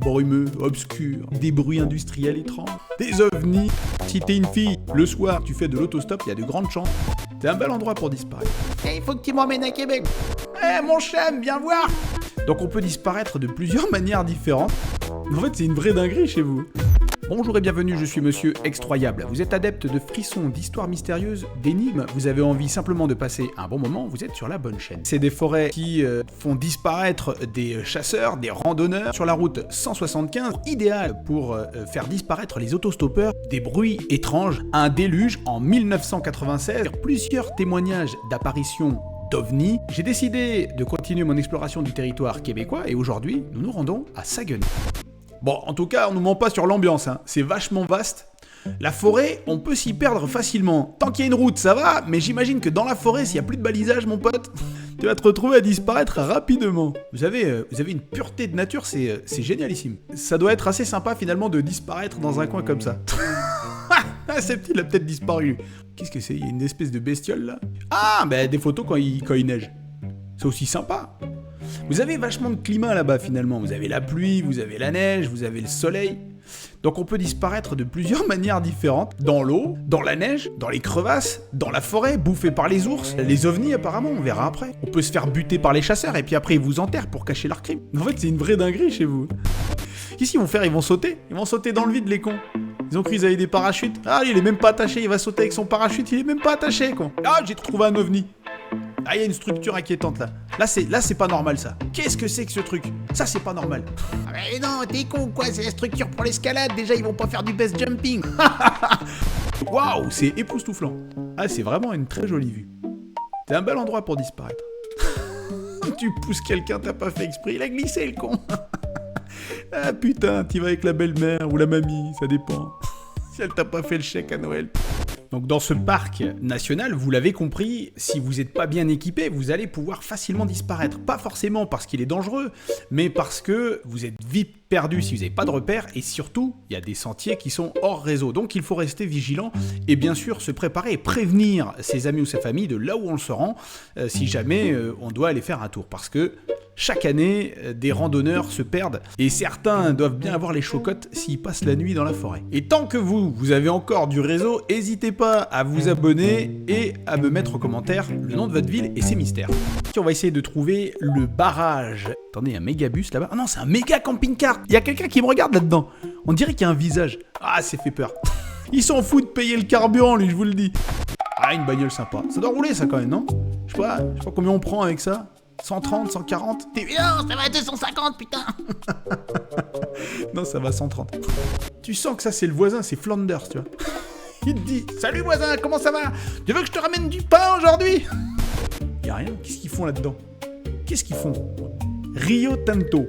brumeux, obscur, des bruits industriels étranges, des ovnis. Si t'es une fille, le soir, tu fais de l'autostop, il y a de grandes chances. C'est un bel endroit pour disparaître. Il faut que tu m'emmènes à Québec. Mon chum, viens voir. Donc on peut disparaître de plusieurs manières différentes. En fait, c'est une vraie dinguerie chez vous. Bonjour et bienvenue, je suis Monsieur Extroyable. Vous êtes adepte de frissons, d'histoires mystérieuses, d'énigmes, vous avez envie simplement de passer un bon moment, vous êtes sur la bonne chaîne. C'est des forêts qui font disparaître des chasseurs, des randonneurs sur la route 175, idéal pour faire disparaître les autostoppeurs, des bruits étranges, un déluge en 1996, plusieurs témoignages d'apparitions d'OVNI. J'ai décidé de continuer mon exploration du territoire québécois et aujourd'hui, nous nous rendons à Saguenay. Bon, en tout cas, on nous ment pas sur l'ambiance, hein. C'est vachement vaste. La forêt, on peut s'y perdre facilement. Tant qu'il y a une route, ça va, mais j'imagine que dans la forêt, s'il n'y a plus de balisage, mon pote, tu vas te retrouver à disparaître rapidement. Vous avez une pureté de nature, c'est génialissime. Ça doit être assez sympa finalement de disparaître dans un coin comme ça. Ah, ce petit, il a peut-être disparu. Qu'est-ce que c'est? Il y a une espèce de bestiole là. Ah, bah des photos quand il neige. C'est aussi sympa. Vous avez vachement de climat là-bas finalement. Vous avez la pluie, vous avez la neige, vous avez le soleil. Donc on peut disparaître de plusieurs manières différentes. Dans l'eau, dans la neige, dans les crevasses, dans la forêt, bouffé par les ours, les ovnis apparemment, on verra après. On peut se faire buter par les chasseurs et puis après ils vous enterrent pour cacher leur crime. En fait c'est une vraie dinguerie chez vous. Qu'est-ce qu'ils vont faire? Ils vont sauter dans le vide les cons. Ils ont cru qu'ils avaient des parachutes. Ah, il est même pas attaché, il va sauter avec son parachute, il est même pas attaché, con. Ah, j'ai trouvé un ovni. Ah, il y a une structure inquiétante là. Là, c'est pas normal ça. Qu'est-ce que c'est que ce truc? Ça, c'est pas normal. Ah mais non, t'es con quoi, c'est la structure pour l'escalade, déjà ils vont pas faire du best jumping. Waouh, c'est époustouflant. Ah, c'est vraiment une très jolie vue. C'est un bel endroit pour disparaître. Tu pousses quelqu'un, t'as pas fait exprès, il a glissé le con. Ah putain, t'y vas avec la belle-mère ou la mamie, ça dépend. Si elle t'a pas fait le chèque à Noël. Donc dans ce parc national, vous l'avez compris, si vous n'êtes pas bien équipé, vous allez pouvoir facilement disparaître. Pas forcément parce qu'il est dangereux, mais parce que vous êtes vite perdu si vous n'avez pas de repères, et surtout, il y a des sentiers qui sont hors réseau. Donc il faut rester vigilant et bien sûr se préparer et prévenir ses amis ou sa famille de là où on se rend, si jamais on doit aller faire un tour. Parce que chaque année, des randonneurs se perdent et certains doivent bien avoir les chocottes s'ils passent la nuit dans la forêt. Et tant que vous avez encore du réseau, n'hésitez pas à vous abonner et à me mettre en commentaire le nom de votre ville et ses mystères. On va essayer de trouver le barrage. Attendez, il y a un méga bus là-bas. Ah non, c'est un méga camping-car. Il y a quelqu'un qui me regarde là-dedans. On dirait qu'il y a un visage. Ah, c'est fait peur. Il s'en fout de payer le carburant, lui, je vous le dis. Ah, une bagnole sympa. Ça doit rouler, ça, quand même, non? Je sais pas combien on prend avec ça. 130, 140? Non, ça va à 250, putain. Non, ça va 130. Tu sens que ça, c'est le voisin, c'est Flanders, tu vois. Il te dit, salut voisin, comment ça va? Tu veux que je te ramène du pain aujourd'hui? Y'a rien, qu'est-ce qu'ils font là-dedans? Qu'est-ce qu'ils font? Rio Tinto.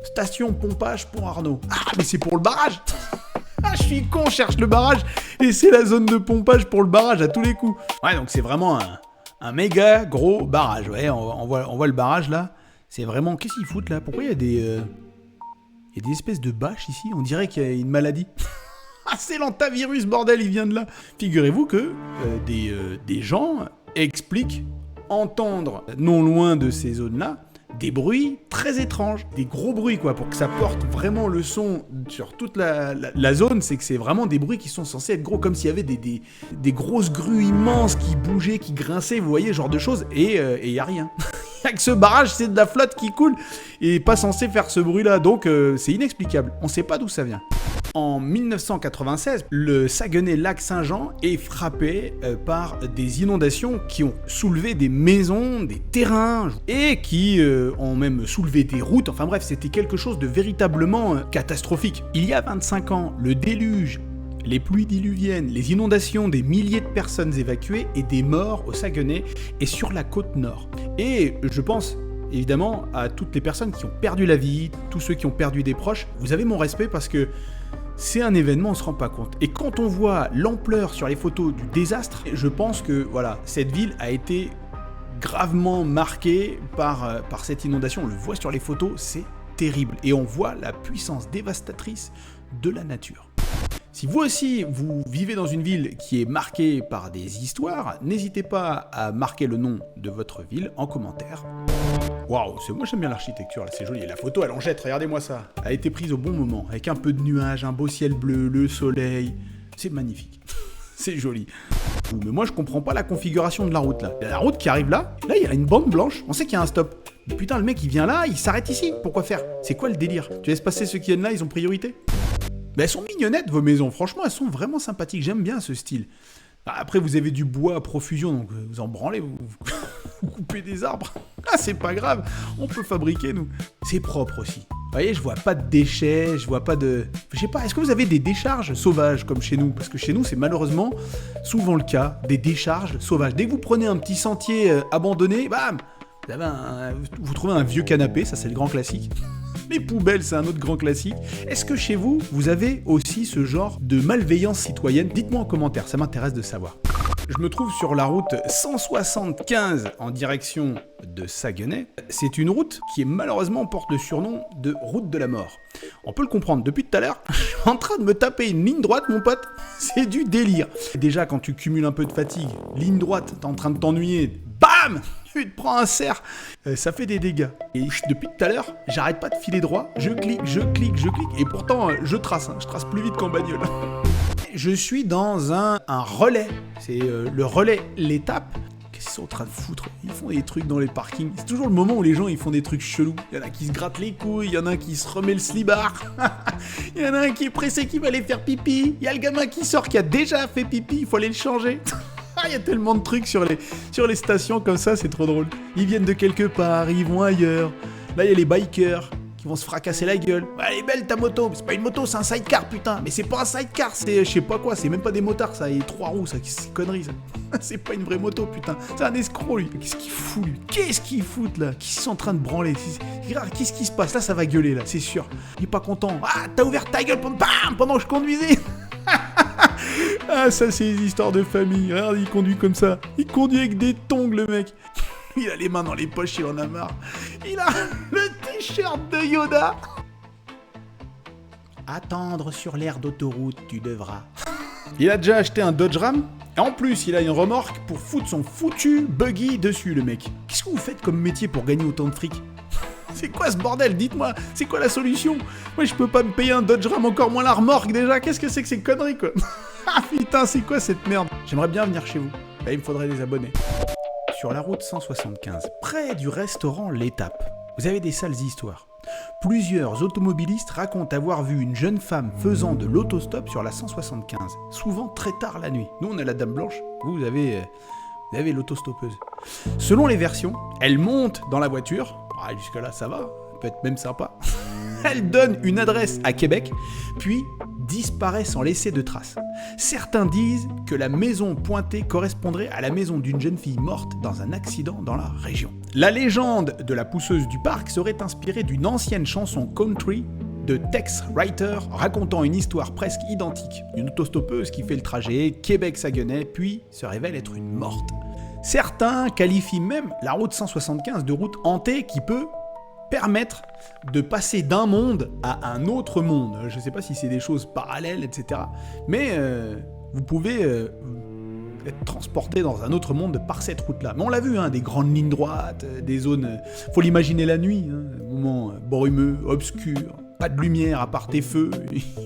Station pompage Pont Arnaud. Ah, mais c'est pour le barrage. Ah, je suis con, je cherche le barrage. Et c'est la zone de pompage pour le barrage à tous les coups. Ouais, donc c'est vraiment un méga gros barrage. Ouais, on voit le barrage là. C'est vraiment... Qu'est-ce qu'ils foutent là? Pourquoi il y a des espèces de bâches ici? On dirait qu'il y a une maladie. Ah, c'est l'antavirus, bordel, il vient de là. Figurez-vous que des gens expliquent entendre, non loin de ces zones-là, des bruits très étranges, des gros bruits quoi, pour que ça porte vraiment le son sur toute la zone, c'est que c'est vraiment des bruits qui sont censés être gros, comme s'il y avait des grosses grues immenses qui bougeaient, qui grinçaient, vous voyez, ce genre de choses, et il n'y a rien. Il n'y a que ce barrage, c'est de la flotte qui coule, et pas censé faire ce bruit-là, donc c'est inexplicable, on ne sait pas d'où ça vient. En 1996, le Saguenay-Lac-Saint-Jean est frappé par des inondations qui ont soulevé des maisons, des terrains, et qui ont même soulevé des routes. Enfin bref, c'était quelque chose de véritablement catastrophique. Il y a 25 ans, le déluge, les pluies diluviennes, les inondations, des milliers de personnes évacuées et des morts au Saguenay et sur la côte nord. Et je pense... évidemment, à toutes les personnes qui ont perdu la vie, tous ceux qui ont perdu des proches, vous avez mon respect parce que c'est un événement, on se rend pas compte. Et quand on voit l'ampleur sur les photos du désastre, je pense que voilà, cette ville a été gravement marquée par cette inondation. On le voit sur les photos, c'est terrible. Et on voit la puissance dévastatrice de la nature. Si vous aussi, vous vivez dans une ville qui est marquée par des histoires, n'hésitez pas à marquer le nom de votre ville en commentaire. Waouh, moi j'aime bien l'architecture, là, c'est joli. Et la photo, elle en jette, regardez-moi ça. Elle a été prise au bon moment, avec un peu de nuages, un beau ciel bleu, le soleil. C'est magnifique. C'est joli. Mais moi je comprends pas la configuration de la route là. Il y a la route qui arrive là, il y a une bande blanche, on sait qu'il y a un stop. Mais putain, le mec il vient là, il s'arrête ici. Pourquoi faire? C'est quoi le délire? Tu laisses passer ceux qui viennent là, ils ont priorité? Mais elles sont mignonnettes vos maisons, franchement elles sont vraiment sympathiques, j'aime bien ce style. Après vous avez du bois à profusion, donc vous en branlez, vous coupez des arbres. Ah c'est pas grave, on peut fabriquer nous. C'est propre aussi. Vous voyez, je vois pas de déchets, je vois pas de... Je sais pas, est-ce que vous avez des décharges sauvages comme chez nous? Parce que chez nous, c'est malheureusement souvent le cas, des décharges sauvages. Dès que vous prenez un petit sentier abandonné, bam, vous trouvez un vieux canapé, ça c'est le grand classique. Les poubelles, c'est un autre grand classique. Est-ce que chez vous, vous avez aussi ce genre de malveillance citoyenne? Dites-moi en commentaire, ça m'intéresse de savoir. Je me trouve sur la route 175 en direction de Saguenay. C'est une route qui malheureusement porte le surnom de route de la mort. On peut le comprendre, depuis tout à l'heure, je suis en train de me taper une ligne droite, mon pote. C'est du délire. Déjà, quand tu cumules un peu de fatigue, ligne droite, t'es en train de t'ennuyer, bam! Tu te prends un cerf, ça fait des dégâts. Et depuis tout à l'heure, j'arrête pas de filer droit, je clique, et pourtant je trace plus vite qu'en bagnole. Je suis dans un relais, c'est le relais l'étape. Qu'est-ce qu'ils sont en train de foutre? Ils font des trucs dans les parkings. C'est toujours le moment où les gens ils font des trucs chelous. Il y en a qui se grattent les couilles, il y en a qui se remet le slibard. Il y en a un qui est pressé qui va aller faire pipi. Il y a le gamin qui sort qui a déjà fait pipi, il faut aller le changer. Il y a tellement de trucs sur les stations comme ça, c'est trop drôle. Ils viennent de quelque part, ils vont ailleurs. Là, il y a les bikers qui vont se fracasser la gueule. Ouais, elle est belle ta moto. C'est pas une moto, c'est un sidecar, putain. Mais c'est pas un sidecar, c'est je sais pas quoi. C'est même pas des motards, ça. Et 3 roues, ça. C'est connerie, ça. C'est pas une vraie moto, putain. C'est un escroc, lui. Qu'est-ce qu'il fout, lui? Qu'est-ce qu'il fout, là? Qui sont en train de branler? Qu'est-ce qui se passe? Là, ça va gueuler, là, c'est sûr. Il est pas content. Ah, t'as ouvert ta gueule pendant que je conduisais. Ah, ça, c'est des histoires de famille. Regarde, il conduit comme ça. Il conduit avec des tongs, le mec. Il a les mains dans les poches, il en a marre. Il a le t-shirt de Yoda. Attendre sur l'aire d'autoroute, tu devras. Il a déjà acheté un Dodge Ram. Et en plus, il a une remorque pour foutre son foutu buggy dessus, le mec. Qu'est-ce que vous faites comme métier pour gagner autant de fric? C'est quoi ce bordel? Dites-moi, c'est quoi la solution? Moi, je peux pas me payer un Dodge Ram, encore moins la remorque déjà. Qu'est-ce que c'est que ces conneries, quoi? Ah putain, c'est quoi cette merde? J'aimerais bien venir chez vous. Là, il me faudrait des abonnés. Sur la route 175, près du restaurant L'Étape, vous avez des sales histoires. Plusieurs automobilistes racontent avoir vu une jeune femme faisant de l'autostop sur la 175, souvent très tard la nuit. Nous, on a la Dame Blanche, vous avez l'autostoppeuse. Selon les versions, elle monte dans la voiture. Ah, jusque-là, ça va, peut être même sympa. Elle donne une adresse à Québec, puis disparaît sans laisser de traces. Certains disent que la maison pointée correspondrait à la maison d'une jeune fille morte dans un accident dans la région. La légende de la pousseuse du parc serait inspirée d'une ancienne chanson country de Tex Writer racontant une histoire presque identique d'une autostoppeuse qui fait le trajet Québec-Saguenay puis se révèle être une morte. Certains qualifient même la route 175 de route hantée qui peut permettre de passer d'un monde à un autre monde. Je ne sais pas si c'est des choses parallèles, etc. Mais vous pouvez être transporté dans un autre monde par cette route-là. Mais on l'a vu, hein, des grandes lignes droites, des zones... faut l'imaginer la nuit, hein, des moments brumeux, obscurs, pas de lumière à part tes feux,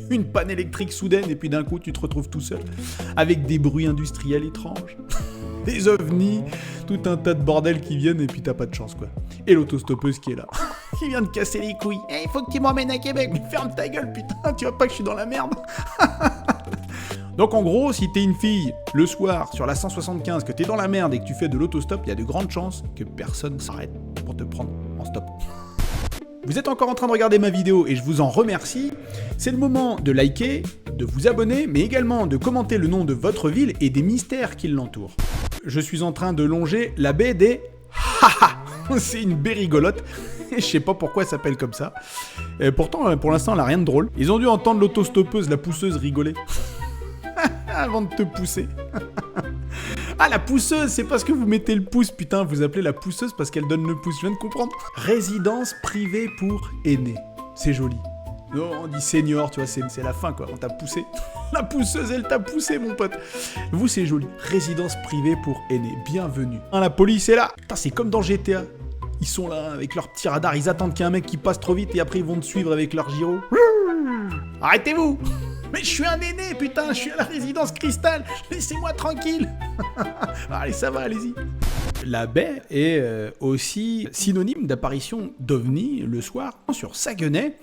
une panne électrique soudaine, et puis d'un coup tu te retrouves tout seul, avec des bruits industriels étranges. Des ovnis, tout un tas de bordel qui viennent et puis t'as pas de chance quoi. Et l'autostoppeuse qui est là, qui vient de casser les couilles. Il faut que tu m'emmènes à Québec. Mais ferme ta gueule putain, tu vois pas que je suis dans la merde. Donc en gros, si t'es une fille, le soir, sur la 175, que t'es dans la merde et que tu fais de l'autostop, il y a de grandes chances que personne s'arrête pour te prendre en stop. Vous êtes encore en train de regarder ma vidéo et je vous en remercie. C'est le moment de liker, de vous abonner, mais également de commenter le nom de votre ville et des mystères qui l'entourent. Je suis en train de longer la baie des Haha. C'est une baie rigolote. Je sais pas pourquoi elle s'appelle comme ça. Et pourtant, pour l'instant, elle a rien de drôle. Ils ont dû entendre l'autostoppeuse, la pousseuse rigoler. Avant de te pousser. Ah, la pousseuse, c'est parce que vous mettez le pouce, putain, vous appelez la pousseuse parce qu'elle donne le pouce, je viens de comprendre. Résidence privée pour aînés. C'est joli. Non, on dit senior, tu vois, c'est la fin, quoi, on t'a poussé. La pousseuse, elle t'a poussé, mon pote. Vous, c'est joli. Résidence privée pour aînés, bienvenue. Ah, la police est là. Putain, c'est comme dans GTA. Ils sont là avec leur petit radar, ils attendent qu'il y ait un mec qui passe trop vite et après ils vont te suivre avec leur gyro. Arrêtez-vous! Mais je suis un aîné, putain, je suis à la résidence Cristal, laissez-moi tranquille. Allez, ça va, allez-y. La baie est aussi synonyme d'apparition d'ovnis le soir sur Saguenay.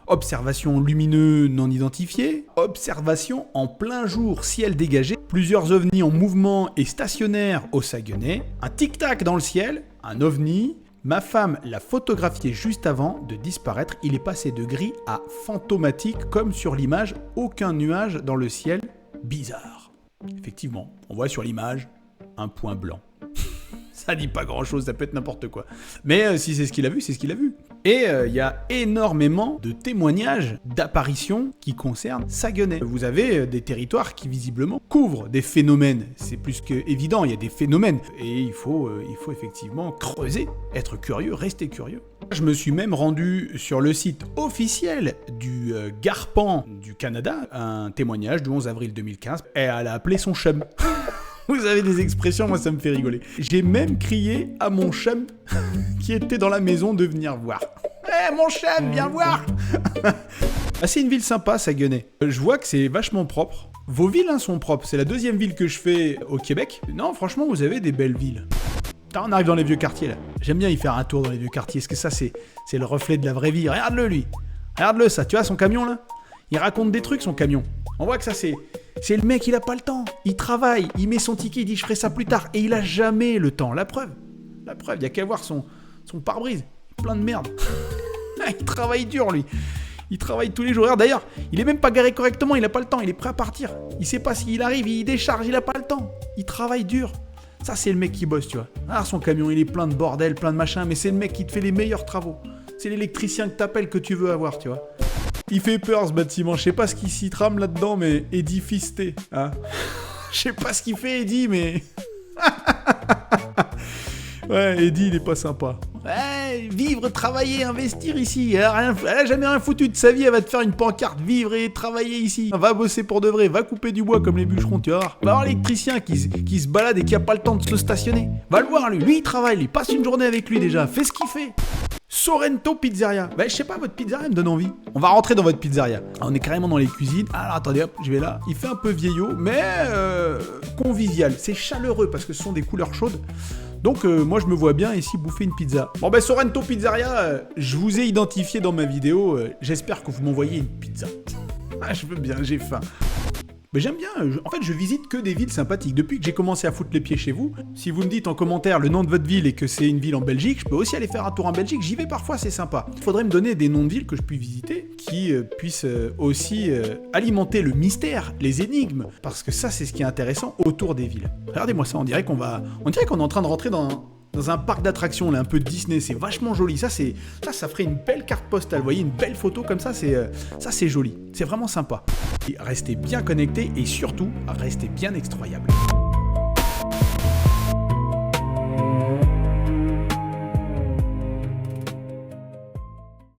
Observation lumineux non identifiée, observation en plein jour, ciel dégagé, plusieurs ovnis en mouvement et stationnaires au Saguenay, un tic-tac dans le ciel, un ovni. Ma femme l'a photographié juste avant de disparaître, il est passé de gris à fantomatique comme sur l'image, aucun nuage dans le ciel, bizarre. Effectivement, on voit sur l'image un point blanc. Ça dit pas grand chose, ça peut être n'importe quoi. Mais si c'est ce qu'il a vu, c'est ce qu'il a vu. Et il y a énormément de témoignages d'apparitions qui concernent Saguenay. Vous avez des territoires qui visiblement couvrent des phénomènes. C'est plus que évident, il y a des phénomènes. Et il faut effectivement creuser, être curieux, rester curieux. Je me suis même rendu sur le site officiel du Garpan du Canada, un témoignage du 11 avril 2015, et elle a appelé son chum. Vous avez des expressions, moi ça me fait rigoler. J'ai même crié à mon chum qui était dans la maison de venir voir. Eh mon chum, viens voir. Ah, c'est une ville sympa, Saguenay. Je vois que c'est vachement propre. Vos villes sont propres. C'est la deuxième ville que je fais au Québec. Non, franchement, vous avez des belles villes. Putain, on arrive dans les vieux quartiers là. J'aime bien y faire un tour dans les vieux quartiers. Parce que ça, c'est le reflet de la vraie vie. Regarde-le lui. Regarde-le ça. Tu vois son camion là? Il raconte des trucs son camion. On voit que ça c'est le mec, il a pas le temps. Il travaille, il met son ticket, il dit je ferai ça plus tard. Et il a jamais le temps. La preuve, il y a qu'à voir son pare-brise. Plein de merde. Il travaille dur lui. Il travaille tous les jours. D'ailleurs, il est même pas garé correctement, il a pas le temps, il est prêt à partir. Il sait pas s'il arrive, il décharge, il a pas le temps. Il travaille dur. Ça c'est le mec qui bosse, tu vois. Alors son camion, il est plein de bordel, plein de machin, mais c'est le mec qui te fait les meilleurs travaux. C'est l'électricien que t'appelles que tu veux avoir, tu vois. Il fait peur ce bâtiment, je sais pas ce qu'il s'y trame là-dedans, mais Eddie Fisté, hein. Je sais pas ce qu'il fait Eddie, mais... Ouais, Eddie, il est pas sympa. Ouais, vivre, travailler, investir ici. Elle a jamais rien foutu de sa vie, elle va te faire une pancarte, vivre et travailler ici. Va bosser pour de vrai, va couper du bois comme les bûcherons, tu vois. Va voir l'électricien qui se balade et qui a pas le temps de se stationner. Va le voir lui, il travaille, lui, passe une journée avec lui déjà, fais ce qu'il fait. Sorrento Pizzeria. Bah je sais pas, votre pizzeria me donne envie. On va rentrer dans votre pizzeria. On est carrément dans les cuisines. Alors attendez, hop, je vais là. Il fait un peu vieillot, mais convivial. C'est chaleureux parce que ce sont des couleurs chaudes. Donc moi je me vois bien ici bouffer une pizza. Bon ben Sorrento Pizzeria, je vous ai identifié dans ma vidéo. J'espère que vous m'envoyez une pizza. Ah je veux bien, j'ai faim. Mais j'aime bien, en fait je visite que des villes sympathiques. Depuis que j'ai commencé à foutre les pieds chez vous, si vous me dites en commentaire le nom de votre ville et que c'est une ville en Belgique, je peux aussi aller faire un tour en Belgique, j'y vais parfois, c'est sympa. Il faudrait me donner des noms de villes que je puisse visiter, qui puissent aussi alimenter le mystère, les énigmes, parce que ça c'est ce qui est intéressant autour des villes. Regardez-moi ça, on dirait qu'on est en train de rentrer dans un parc d'attractions, là, un peu Disney, c'est vachement joli. Ça ferait une belle carte postale. Vous voyez, une belle photo comme ça, c'est joli. C'est vraiment sympa. Et restez bien connectés et surtout, restez bien extroyables.